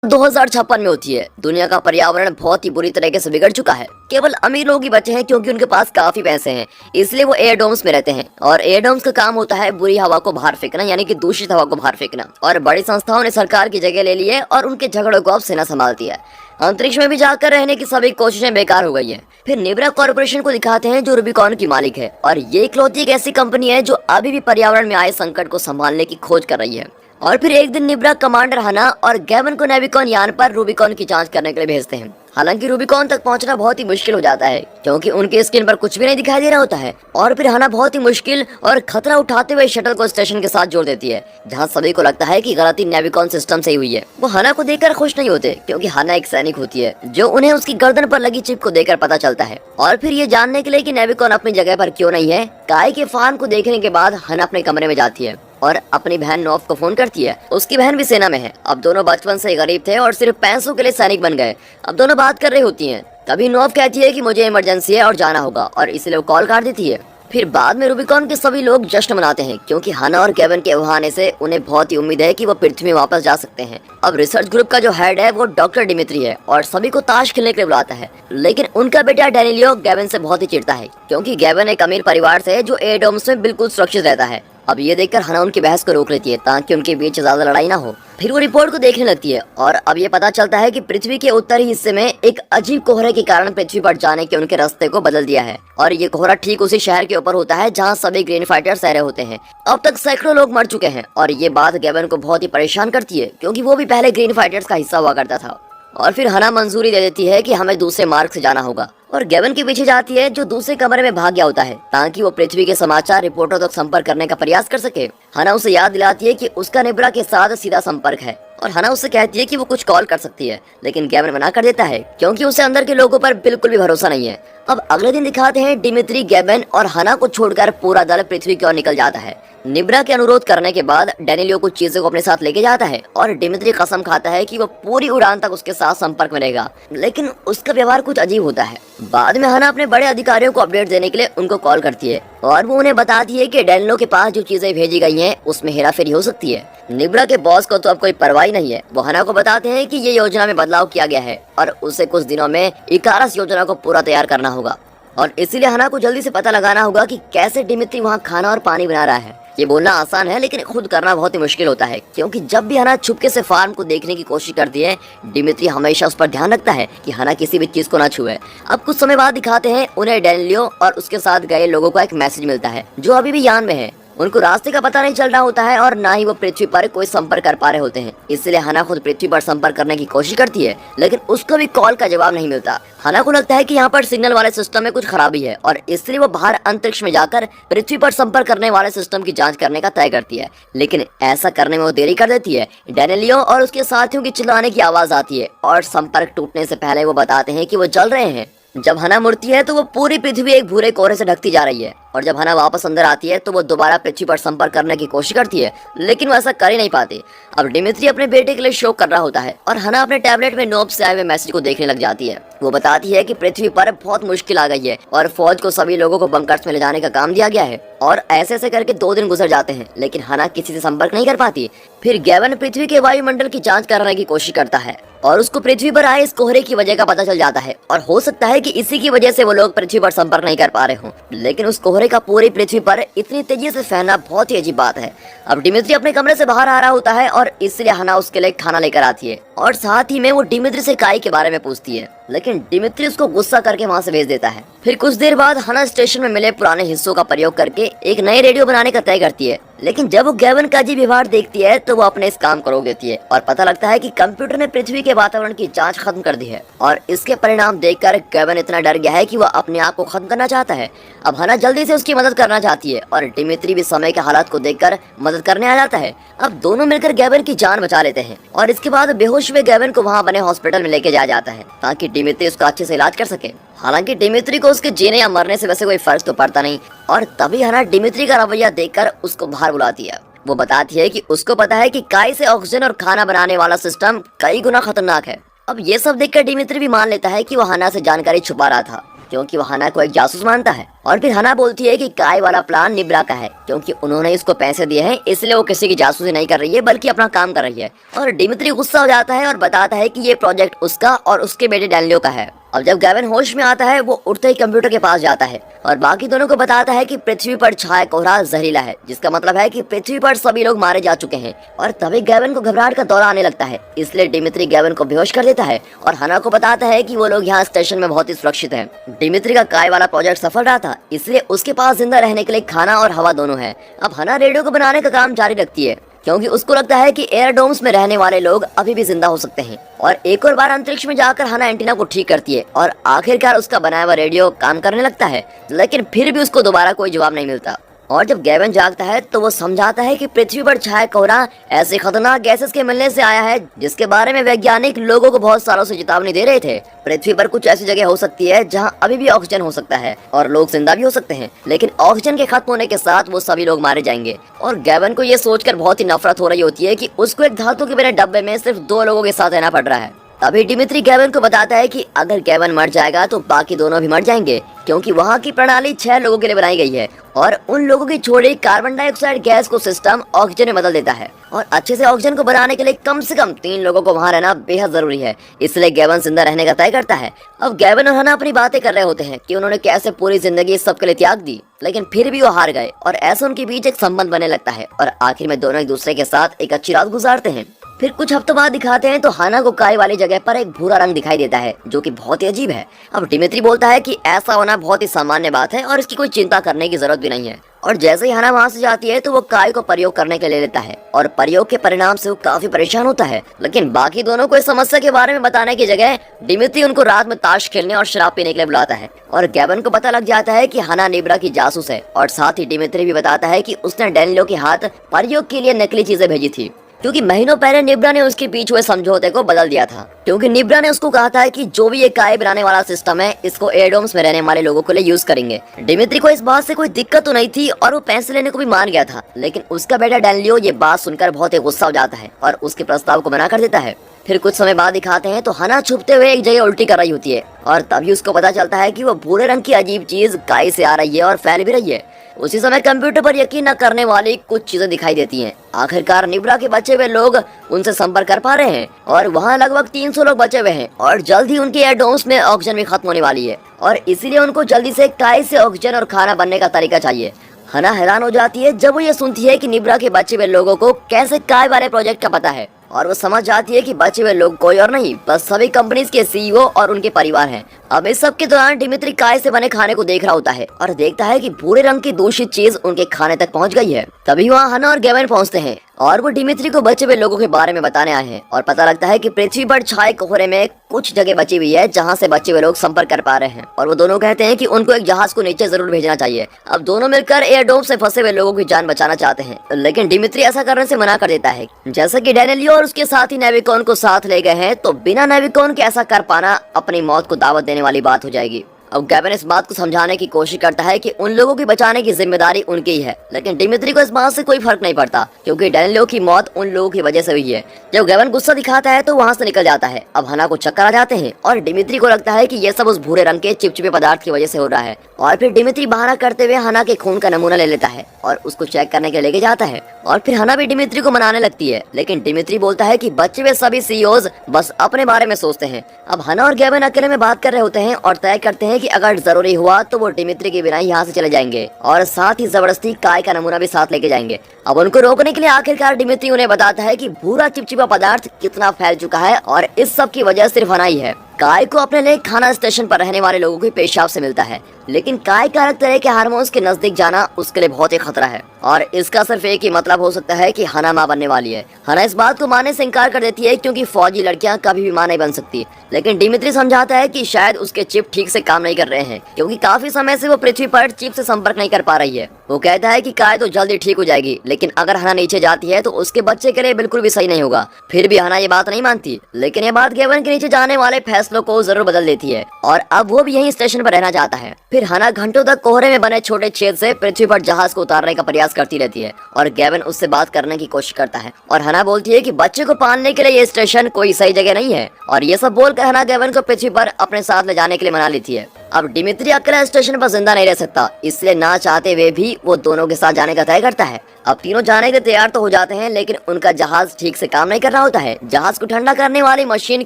2056 में होती है। दुनिया का पर्यावरण बहुत ही बुरी तरीके से बिगड़ चुका है। केवल अमीर लोग ही बचे हैं क्योंकि उनके पास काफी पैसे हैं, इसलिए वो एयर डोम्स में रहते हैं। और एयर डोम्स का काम होता है बुरी हवा को बाहर फेंकना, यानी कि दूषित हवा को बाहर फेंकना। और बड़ी संस्थाओं ने सरकार की जगह ले ली है और उनके झगड़ों को अब सेना संभालती है। अंतरिक्ष में भी जाकर रहने की सभी कोशिशें बेकार हो गई है। फिर निब्रा कॉर्पोरेशन को दिखाते हैं जो रूबिकॉन की मालिक है, और ये इकलौती एक ऐसी कंपनी है जो अभी भी पर्यावरण में आए संकट को संभालने की खोज कर रही है। और फिर एक दिन निब्रा कमांडर हना और गैवन को नेविकॉन यान पर रूबिकॉन की जांच करने के लिए भेजते हैं। हालांकि रूबिकॉन तक पहुंचना बहुत ही मुश्किल हो जाता है क्योंकि उनके स्क्रीन पर कुछ भी नहीं दिखाई दे रहा होता है। और फिर हना बहुत ही मुश्किल और खतरा उठाते हुए शटल को स्टेशन के साथ जोड़ देती है, जहां सभी को लगता है कि गलती नेविकॉन सिस्टम से ही हुई है। वो हना को देखकर खुश नहीं होते क्योंकि हना एक सैनिक होती है, जो उन्हें उसकी गर्दन पर लगी चिप को देखकर पता चलता है। और फिर ये जानने के लिए कि नेविकॉन अपनी जगह पर क्यों नहीं है, काई के फान को देखने के बाद हना अपने कमरे में जाती है और अपनी बहन नोफ को फोन करती है। उसकी बहन भी सेना में है। अब दोनों बचपन से गरीब थे और सिर्फ पैसों के लिए सैनिक बन गए। अब दोनों बात कर रही होती हैं। तभी नोफ कहती है कि मुझे इमरजेंसी है और जाना होगा, और इसलिए वो कॉल काट देती है। फिर बाद में रूबिकॉन के सभी लोग जश्न मनाते हैं क्योंकि हना और केविन के वहां आने से उन्हें बहुत ही उम्मीद है कि वो पृथ्वी में वापस जा सकते हैं। अब रिसर्च ग्रुप का जो हेड है वो डॉक्टर डिमित्री है और सभी को ताश खेलने के लिए बुलाता है। लेकिन उनका बेटा डैनिलियो गैवन से बहुत ही चिढ़ता है क्योंकि गैवन एक अमीर परिवार से है जो एयर डोम्स में बिल्कुल सुरक्षित रहता है। अब ये देखकर हना उनकी बहस को रोक लेती है ताकि उनके बीच ज्यादा लड़ाई ना हो। फिर वो रिपोर्ट को देखने लगती है और अब ये पता चलता है कि पृथ्वी के उत्तरी हिस्से में एक अजीब कोहरे के कारण पृथ्वी पर जाने के उनके रास्ते को बदल दिया है। और ये कोहरा ठीक उसी शहर के ऊपर होता है जहाँ सभी ग्रीन फाइटर्स रह रहे होते हैं। अब तक सैकड़ों लोग मर चुके हैं और ये बात गैवन को बहुत ही परेशान करती है क्योंकि वो भी पहले ग्रीन फाइटर्स का हिस्सा हुआ करता था। और फिर हना मंजूरी दे देती है कि हमें दूसरे मार्ग से जाना होगा और गैवन के पीछे जाती है जो दूसरे कमरे में भाग गया होता है ताकि वो पृथ्वी के समाचार रिपोर्टरों तक संपर्क करने का प्रयास कर सके। हना उसे याद दिलाती है कि उसका निब्रा के साथ सीधा संपर्क है और हना उससे कहती है कि वो कुछ कॉल कर सकती है, लेकिन गैवन मना कर देता है क्योंकि उसे अंदर के लोगों पर बिल्कुल भी भरोसा नहीं है। अब अगले दिन दिखाते हैं डिमित्री, गैवन और हना को छोड़कर पूरा दल पृथ्वी की ओर निकल जाता है। निब्रा के अनुरोध करने के बाद डैनिलियो कुछ चीजों को अपने साथ लेके जाता है और डिमित्री कसम खाता है कि वो पूरी उड़ान तक उसके साथ संपर्क में रहेगा, लेकिन उसका व्यवहार कुछ अजीब होता है। बाद में हना अपने बड़े अधिकारियों को अपडेट देने के लिए उनको कॉल करती है और वो उन्हें बताती है कि डैनिलियो के पास जो चीजें भेजी गई हैं उसमें हेराफेरी हो सकती है। निब्रा के बॉस को तो अब कोई परवाह नहीं है। वो हना को बताते हैं कि ये योजना में बदलाव किया गया है और उसे कुछ दिनों में इकारस योजना को पूरा तैयार करना होगा और इसीलिए हना को जल्दी से पता लगाना होगा कि कैसे डिमित्री वहाँ खाना और पानी बना रहा है। ये बोलना आसान है लेकिन खुद करना बहुत ही मुश्किल होता है क्योंकि जब भी हना छुपके से फार्म को देखने की कोशिश करती है, डिमित्री हमेशा उस पर ध्यान रखता है कि हना किसी भी चीज को ना छुए। अब कुछ समय बाद दिखाते हैं उन्हें डैनिलियो और उसके साथ गए लोगों का एक मैसेज मिलता है जो अभी भी यान में है। उनको रास्ते का पता नहीं चल रहा होता है और ना ही वो पृथ्वी पर कोई संपर्क कर पा रहे होते हैं, इसलिए हना खुद पृथ्वी पर संपर्क करने की कोशिश करती है लेकिन उसको भी कॉल का जवाब नहीं मिलता। हना को लगता है कि यहाँ पर सिग्नल वाले सिस्टम में कुछ खराबी है और इसलिए वो बाहर अंतरिक्ष में जाकर पृथ्वी पर संपर्क करने वाले सिस्टम की जांच करने का तय करती है, लेकिन ऐसा करने में वो देरी कर देती है। डैनिलियो और उसके साथियों की चिल्लाने की आवाज आती है और संपर्क टूटने से पहले वो बताते हैं कि वो जल रहे हैं। जब हना मुड़ती है तो वो पूरी पृथ्वी एक भूरे कोहरे से ढकती जा रही है और जब हना वापस अंदर आती है तो वो दोबारा पृथ्वी पर संपर्क करने की कोशिश करती है, लेकिन वो ऐसा कर ही नहीं पाती। अब डिमित्री अपने बेटे के लिए शोक कर रहा होता है और हना अपने टैबलेट में नोब से आए हुए मैसेज को देखने लग जाती है। वो बताती है कि पृथ्वी पर बहुत मुश्किल आ गई है और फौज को सभी लोगों को बंकर्स में ले जाने का काम दिया गया है और ऐसे करके 2 दिन गुजर जाते हैं लेकिन हना किसी से संपर्क नहीं कर पाती। फिर गैवन पृथ्वी के वायुमंडल की जांच करने की कोशिश करता है और उसको पृथ्वी पर आए इस कोहरे की वजह का पता चल जाता है और हो सकता है कि इसी की वजह से वो लोग पृथ्वी पर संपर्क नहीं कर पा रहे हों, लेकिन उस कोहरे का पूरी पृथ्वी पर इतनी तेजी से फैलना बहुत ही अजीब बात है। अब डिमित्री अपने कमरे से बाहर आ रहा होता है और इसलिए हना उसके लिए खाना लेकर आती है और साथ ही में वो डिमित्री से काई के बारे में पूछती है, लेकिन डिमित्री उसको गुस्सा करके वहाँ से भेज देता है। फिर कुछ देर बाद हना स्टेशन में मिले पुराने हिस्सों का प्रयोग करके एक नए रेडियो बनाने का तय करती है, लेकिन जब वो गैवन का अजीब व्यवहार देखती है तो वो अपने इस काम को रोक देती है और पता लगता है कि कंप्यूटर ने पृथ्वी के वातावरण की जांच खत्म कर दी है और इसके परिणाम देखकर गैवन इतना डर गया है कि वो अपने आप को खत्म करना चाहता है। अब हना जल्दी से उसकी मदद करना चाहती है और डिमित्री भी समय के हालात को देखकर मदद करने आ जाता है। अब दोनों मिलकर गैवन की जान बचा लेते हैं और इसके बाद बेहोश हुए गैवन को वहाँ बने हॉस्पिटल में लेके जाया जाता है ताकि डिमित्री उसका अच्छे से इलाज कर सके। हालांकि डिमित्री को उसके जीने या मरने से वैसे कोई फर्क तो पड़ता नहीं और तभी हना डिमित्री का रवैया देखकर उसको बाहर बुलाती है। वो बताती है कि उसको पता है कि काई से ऑक्सीजन और खाना बनाने वाला सिस्टम कई गुना खतरनाक है। अब ये सब देखकर डिमित्री भी मान लेता है कि वो हना से जानकारी छुपा रहा था क्योंकि वो हना को एक जासूस मानता है। और फिर हना बोलती है कि काय वाला प्लान निब्रा का है, क्योंकि उन्होंने इसको पैसे दिए हैं, इसलिए वो किसी की जासूसी नहीं कर रही है बल्कि अपना काम कर रही है। और डिमित्री गुस्सा हो जाता है और बताता है कि ये प्रोजेक्ट उसका और उसके बेटे डैनियो का है। अब जब गैवन होश में आता है, वो उठते ही कंप्यूटर के पास जाता है और बाकी दोनों को बताता है कि पृथ्वी पर छाया कोहरा जहरीला है, जिसका मतलब है कि पृथ्वी पर सभी लोग मारे जा चुके हैं। और तभी गैवन को घबराहट का दौरा आने लगता है, इसलिए डिमित्री गैवन को बेहोश कर देता है और हना को बताता है कि वो लोग यहाँ स्टेशन में बहुत ही सुरक्षित हैं। डिमित्री का काय वाला प्रोजेक्ट सफल रहा था, इसलिए उसके पास जिंदा रहने के लिए खाना और हवा दोनों है। अब हना रेडियो को बनाने का काम जारी रखती है, क्योंकि उसको लगता है कि एयरडोम्स में रहने वाले लोग अभी भी जिंदा हो सकते हैं। और एक और बार अंतरिक्ष में जाकर हना एंटीना को ठीक करती है और आखिरकार उसका बनाया हुआ रेडियो काम करने लगता है, लेकिन फिर भी उसको दोबारा कोई जवाब नहीं मिलता। और जब गैवन जागता है तो वो समझाता है कि पृथ्वी पर छाया कोहरा ऐसे खतरनाक गैसेस के मिलने से आया है जिसके बारे में वैज्ञानिक लोगों को बहुत सालों से चेतावनी दे रहे थे। पृथ्वी पर कुछ ऐसी जगह हो सकती है जहां अभी भी ऑक्सीजन हो सकता है और लोग जिंदा भी हो सकते हैं, लेकिन ऑक्सीजन के खत्म होने के साथ वो सभी लोग मारे जाएंगे। और गैवन को ये सोचकर बहुत ही नफरत हो रही होती है कि उसको एक धातु के बने डब्बे में सिर्फ 2 लोगों के साथ रहना पड़ रहा है। तभी डिमित्री गैवन को बताता है कि अगर गैवन मर जाएगा तो बाकी दोनों भी मर जाएंगे, क्योंकि वहाँ की प्रणाली 6 लोगों के लिए बनाई गई है और उन लोगों की छोड़ी कार्बन डाइऑक्साइड गैस को सिस्टम ऑक्सीजन में बदल देता है। और अच्छे से ऑक्सीजन को बनाने के लिए कम से कम 3 लोगों को वहाँ रहना बेहद जरूरी है, इसलिए गैवन जिंदा रहने का तय करता है। अब गैवन और हना अपनी बातें कर रहे होते हैं कि उन्होंने कैसे पूरी जिंदगी इस सब के लिए त्याग दी, लेकिन फिर भी वो हार गए और ऐसा उनके बीच एक संबंध बनने लगता है और आखिर में दोनों एक दूसरे के साथ एक अच्छी रात गुजारते हैं। फिर कुछ हफ्तों बाद दिखाते हैं तो हना को काय वाली जगह पर एक भूरा रंग दिखाई देता है, जो कि बहुत ही अजीब है। अब डिमित्री बोलता है कि ऐसा होना बहुत ही सामान्य बात है और इसकी कोई चिंता करने की जरूरत भी नहीं है। और जैसे ही हना वहाँ से जाती है तो वो काय को प्रयोग करने के लिए लेता है और प्रयोग के परिणाम से वो काफी परेशान होता है। लेकिन बाकी दोनों को इस समस्या के बारे में बताने की जगह डिमित्री उनको रात में ताश खेलने और शराब पीने के लिए बुलाता है। और गैवन को पता लग जाता है कि हना निब्रा की जासूस है और साथ ही डिमित्री भी बताता है कि उसने डैनियो के हाथ प्रयोग के लिए नकली चीजें भेजी थी, क्योंकि महीनों पहले निब्रा ने उसके बीच हुए समझौते को बदल दिया था। क्योंकि निब्रा ने उसको कहा था कि जो भी ये काय बनाने वाला सिस्टम है, इसको एयरडोम्स में रहने वाले लोगों के लिए यूज करेंगे। डिमित्री को इस बात से कोई दिक्कत तो नहीं थी और वो पैसे लेने को भी मान गया था, लेकिन उसका बेटा डैनियो ये बात सुनकर बहुत ही गुस्सा हो जाता है और उसके प्रस्ताव को मना कर देता है। फिर कुछ समय बाद दिखाते हैं तो हना छुपते हुए एक जगह उल्टी कर रही होती है और तभी उसको पता चलता है कि वो भूरे रंग की अजीब चीज काय से आ रही है और फैल भी रही है। उसी समय कंप्यूटर पर यकीन न करने वाली कुछ चीजें दिखाई देती हैं। आखिरकार निब्रा के बचे हुए लोग उनसे संपर्क कर पा रहे हैं और वहाँ लगभग 300 लोग बचे हुए हैं और जल्द ही उनके एयरडोम्स में ऑक्सीजन भी खत्म होने वाली है और इसीलिए उनको जल्दी से काय से ऑक्सीजन और खाना बनने का तरीका चाहिए। हना हैरान हो जाती है जब वो ये सुनती है कि निब्रा के बचे हुए लोगों को कैसे काय वाले प्रोजेक्ट का पता है और वो समझ जाती है कि बचे हुए लोग कोई और नहीं, बस सभी कंपनीज के सीईओ और उनके परिवार हैं। अब इस सब के दौरान डिमित्री काय से बने खाने को देख रहा होता है और देखता है कि भूरे रंग की दूषित चीज उनके खाने तक पहुंच गई है। तभी वहाँ हना और गैवन पहुंचते हैं और वो डिमित्री को बचे हुए लोगों के बारे में बताने आए हैं और पता लगता है कि पृथ्वी पर छाए कोहरे में कुछ जगह बची हुई है जहां से बचे हुए लोग संपर्क कर पा रहे हैं और वो दोनों कहते हैं कि उनको एक जहाज को नीचे जरूर भेजना चाहिए। अब दोनों मिलकर एयरडोम से फंसे हुए लोगों की जान बचाना चाहते हैं, लेकिन डिमित्री ऐसा करने से मना कर देता है। जैसा कि डैनियो और उसके साथी नेविकॉन को साथ ले गए हैं, तो बिना नेविकॉन के ऐसा कर पाना अपनी मौत को दावत देने वाली बात हो जाएगी। अब गैवन इस बात को समझाने की कोशिश करता है कि उन लोगों की बचाने की जिम्मेदारी उनकी ही है, लेकिन डिमित्री को इस बात से कोई फर्क नहीं पड़ता क्योंकि डैनियो की मौत उन लोगों की वजह से हुई है। जब गैवन गुस्सा दिखाता है तो वहाँ से निकल जाता है। अब हना को चक्कर आ जाते हैं और डिमित्री को लगता है कि ये सब उस भूरे रंग के चिपचिपे पदार्थ की वजह से हो रहा है और फिर डिमित्री बहाना करते हुए हना के खून का नमूना ले लेता है और उसको चेक करने के लेके जाता है और फिर हना भी डिमित्री को मनाने लगती है, लेकिन डिमित्री बोलता है कि बच्चे वे सभी सीईओज बस अपने बारे में सोचते हैं। अब हना और गैवन अकेले में बात कर रहे होते हैं और तय करते हैं कि अगर जरूरी हुआ तो वो डिमित्री के बिना यहाँ से चले जाएंगे और साथ ही जबरदस्ती काय का नमूना भी साथ लेके जाएंगे। अब उनको रोकने के लिए आखिरकार डिमित्री उन्हें बताता है कि भूरा चिपचिपा पदार्थ कितना फैल चुका है और इस सब की वजह सिर्फ हना ही है। काय को अपने लिए खाना स्टेशन पर रहने वाले लोगों के पेशाब से मिलता है, लेकिन काय का अलग तरह के हार्मोन्स के नजदीक जाना उसके लिए बहुत ही खतरा है और इसका सिर्फ एक ही मतलब हो सकता है कि हना माँ बनने वाली है। हना इस बात को मानने से इनकार कर देती है क्योंकि फौजी लड़कियां कभी भी माँ नहीं बन सकती, लेकिन डिमित्री समझाता है कि शायद उसके चिप ठीक से काम नहीं कर रहे हैं क्योंकि काफी समय से वो पृथ्वी पर चिप से संपर्क नहीं कर पा रही है। वो कहता है कि काय तो जल्दी ठीक हो जाएगी, लेकिन अगर हना नीचे जाती है तो उसके बच्चे के लिए बिल्कुल भी सही नहीं होगा। फिर भी हना ये बात नहीं मानती, लेकिन ये बात गैवन के नीचे जाने वाले फैसलों को जरूर बदल देती है और अब वो भी यही स्टेशन पर रहना चाहता है। फिर हना घंटों तक कोहरे में बने छोटे छेद से पृथ्वी पर जहाज को उतारने का प्रयास करती रहती है और गैवन उससे बात करने की कोशिश करता है और हना बोलती है कि बच्चे को पालने के लिए ये स्टेशन कोई सही जगह नहीं है और ये सब बोलकर हना गैवन को पृथ्वी पर अपने साथ ले जाने के लिए मना लेती है। अब डिमित्री अकेला स्टेशन पर जिंदा नहीं रह सकता, इसलिए ना चाहते हुए भी वो दोनों के साथ जाने का तय करता है। अब तीनों जाने के तैयार तो हो जाते हैं, लेकिन उनका जहाज ठीक से काम नहीं कर रहा होता है। जहाज को ठंडा करने वाली मशीन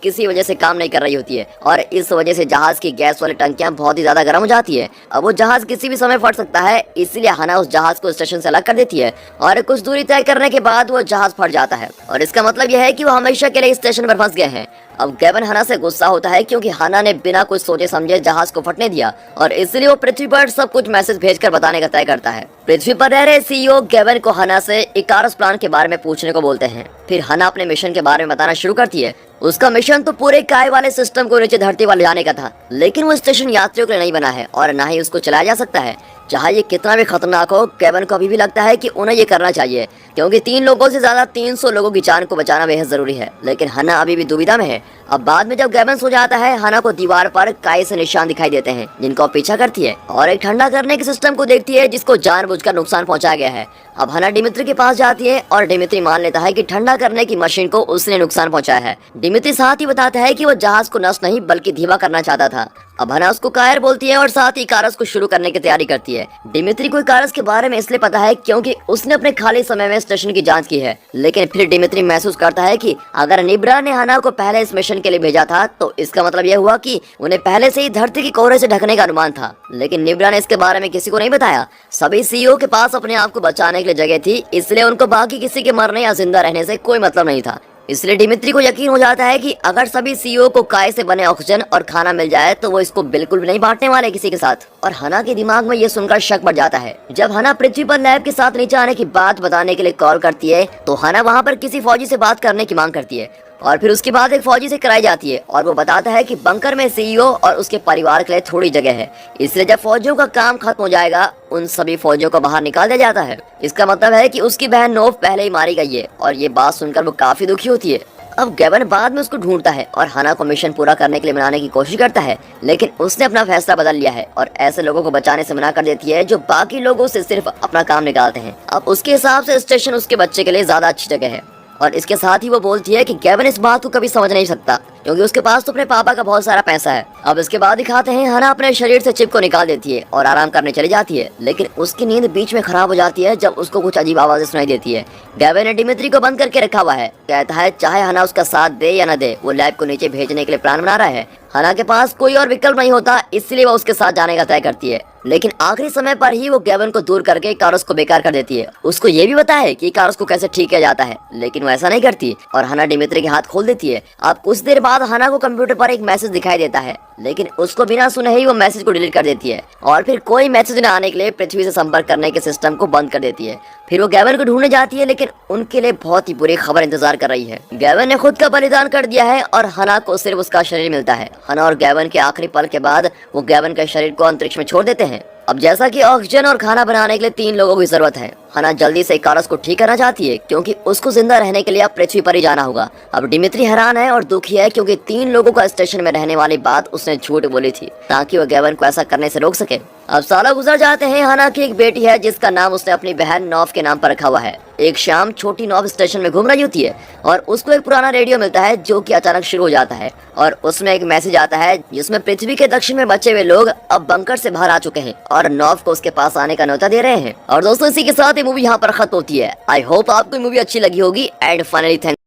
किसी वजह से काम नहीं कर रही होती है और इस वजह से जहाज की गैस वाली टंकियां बहुत ही ज्यादा गर्म हो जाती है। अब वो जहाज किसी भी समय फट सकता है, इसलिए हना उस जहाज को स्टेशन से अलग कर देती है और कुछ दूरी तय करने के बाद वो जहाज फट जाता है और इसका मतलब यह है कि वो हमेशा के लिए स्टेशन पर फंस गए हैं। अब गैवन हना से गुस्सा होता है क्योंकि हना ने बिना कुछ सोचे समझे जहाज को फटने दिया और इसलिए वो पृथ्वी पर सब कुछ मैसेज भेजकर बताने का तय करता है। पृथ्वी पर रह रहे सीईओ गैवन को हना से इकारस प्लान के बारे में पूछने को बोलते हैं। फिर हना अपने मिशन के बारे में बताना शुरू करती है। उसका मिशन तो पूरे काय वाले सिस्टम को नीचे धरती पर ले जाने का था, लेकिन वो स्टेशन यात्रियों के लिए नहीं बना है और न ही उसको चलाया जा सकता है। चाहे ये कितना भी खतरनाक हो, गैवन को अभी भी लगता है कि उन्हें ये करना चाहिए क्योंकि 3 लोगों से ज्यादा 300 लोगों की जान को बचाना बेहद जरूरी है। लेकिन हना अभी भी दुविधा में है। अब बाद में जब गैवन सो जाता है, हना को दीवार पर काय से निशान दिखाई देते हैं जिनको पीछा करती है और एक ठंडा करने के सिस्टम को देखती है जिसको जानबूझकर नुकसान पहुंचाया गया है। अब हना डिमित्री के पास जाती है और डिमित्री मान लेता है कि ठंडा करने की मशीन को उसने नुकसान पहुंचाया है। डिमित्री साथ ही बताता है कि वो जहाज को नष्ट नहीं बल्कि धीमा करना चाहता था। अब हना उसको कायर बोलती है और साथ ही इकारस को शुरू करने की तैयारी करती है। डिमित्री को इकारस के बारे में इसलिए पता है क्योंकि उसने अपने खाली समय में स्टेशन की जांच की है। लेकिन फिर डिमित्री महसूस करता है कि अगर निब्रा ने हना को पहले इस मिशन के लिए भेजा था तो इसका मतलब यह हुआ कि उन्हें पहले से ही धरती की कोहरे से ढकने का अनुमान था। लेकिन निब्रा ने इसके बारे में किसी को नहीं बताया। सभी सीईओ के पास अपने आप को बचाने के लिए जगह थी, इसलिए उनको बाकी किसी के मरने या जिंदा रहने से कोई मतलब नहीं था। इसलिए डिमित्री को यकीन हो जाता है कि अगर सभी सीईओ को काय से बने ऑक्सीजन और खाना मिल जाए तो वो इसको बिल्कुल भी नहीं बांटने वाले किसी के साथ। और हना के दिमाग में ये सुनकर शक बढ़ जाता है। जब हना पृथ्वी पर लैब के साथ नीचे आने की बात बताने के लिए कॉल करती है तो हना वहाँ पर किसी फौजी से बात करने की मांग करती है और फिर उसके बाद एक फौजी से कराई जाती है और वो बताता है कि बंकर में सीईओ और उसके परिवार के लिए थोड़ी जगह है, इसलिए जब फौजियों का काम खत्म हो जाएगा उन सभी फौजियों को बाहर निकाल दिया जाता है। इसका मतलब है कि उसकी बहन नोव पहले ही मारी गई है और ये बात सुनकर वो काफी दुखी होती है। अब गैवन बाद में उसको ढूंढता है और हना को मिशन पूरा करने के लिए मनाने की कोशिश करता है, लेकिन उसने अपना फैसला बदल लिया है और ऐसे लोगों को बचाने से मना कर देती है जो बाकी लोगों से सिर्फ अपना काम निकालते हैं। अब उसके हिसाब से स्टेशन उसके बच्चे के लिए ज्यादा अच्छी जगह है और इसके साथ ही वो बोलती है कि गैवन इस बात को कभी समझ नहीं सकता क्योंकि उसके पास तो अपने पापा का बहुत सारा पैसा है। अब इसके बाद दिखाते हैं हना अपने शरीर से चिप को निकाल देती है और आराम करने चली जाती है, लेकिन उसकी नींद बीच में खराब हो जाती है जब उसको कुछ अजीब आवाजें सुनाई देती है। गैवन ने डिमित्री को बंद करके रखा हुआ है। कहता है चाहे हना उसका साथ दे या न दे, वो लैब को नीचे भेजने के लिए प्लान बना रहा है। हना के पास कोई और विकल्प नहीं होता, इसलिए वो उसके साथ जाने का तय करती है, लेकिन आखिरी समय पर ही वो गैवन को दूर करके इकारस को बेकार कर देती है। उसको ये भी पता है कि इकारस को कैसे ठीक किया जाता है, लेकिन वो ऐसा नहीं करती और हना डिमित्री के हाथ खोल देती है। अब कुछ देर बाद हना को कंप्यूटर पर एक मैसेज दिखाई देता है, लेकिन उसको बिना सुने ही वो मैसेज को डिलीट कर देती है और फिर कोई मैसेज न आने के लिए पृथ्वी से संपर्क करने के सिस्टम को बंद कर देती है। फिर वो गैवन को ढूंढने जाती है, लेकिन उनके लिए बहुत ही बुरी खबर इंतजार कर रही है। गैवन ने खुद का बलिदान कर दिया है और हना को सिर्फ उसका शरीर मिलता है। हना और गैवन के आखिरी पल के बाद वो गैवन के शरीर को अंतरिक्ष में छोड़ देते हैं। अब जैसा कि ऑक्सीजन और खाना बनाने के लिए 3 लोगों की जरूरत है, हना जल्दी से इकारस को ठीक करना चाहती है क्योंकि उसको जिंदा रहने के लिए अब पृथ्वी पर ही जाना होगा। अब डिमित्री हैरान है और दुखी है क्योंकि 3 लोगों का स्टेशन में रहने वाली बात उसने झूठ बोली थी ताकि वो गैवन को ऐसा करने से रोक सके। अब सालों गुजर जाते हैं। हना की एक बेटी है जिसका नाम उसने अपनी बहन नॉव के नाम पर रखा हुआ है। एक शाम छोटी नॉव स्टेशन में घूम रही होती है और उसको एक पुराना रेडियो मिलता है जो कि अचानक शुरू हो जाता है और उसमें एक मैसेज आता है जिसमें पृथ्वी के दक्षिण में बचे हुए लोग अब बंकर से बाहर आ चुके हैं और नॉव को उसके पास आने का न्योता दे रहे हैं। और दोस्तों इसी के साथ ये मूवी यहाँ पर खत्म होती है। आई होप आपको मूवी अच्छी लगी होगी एंड फाइनली थैंक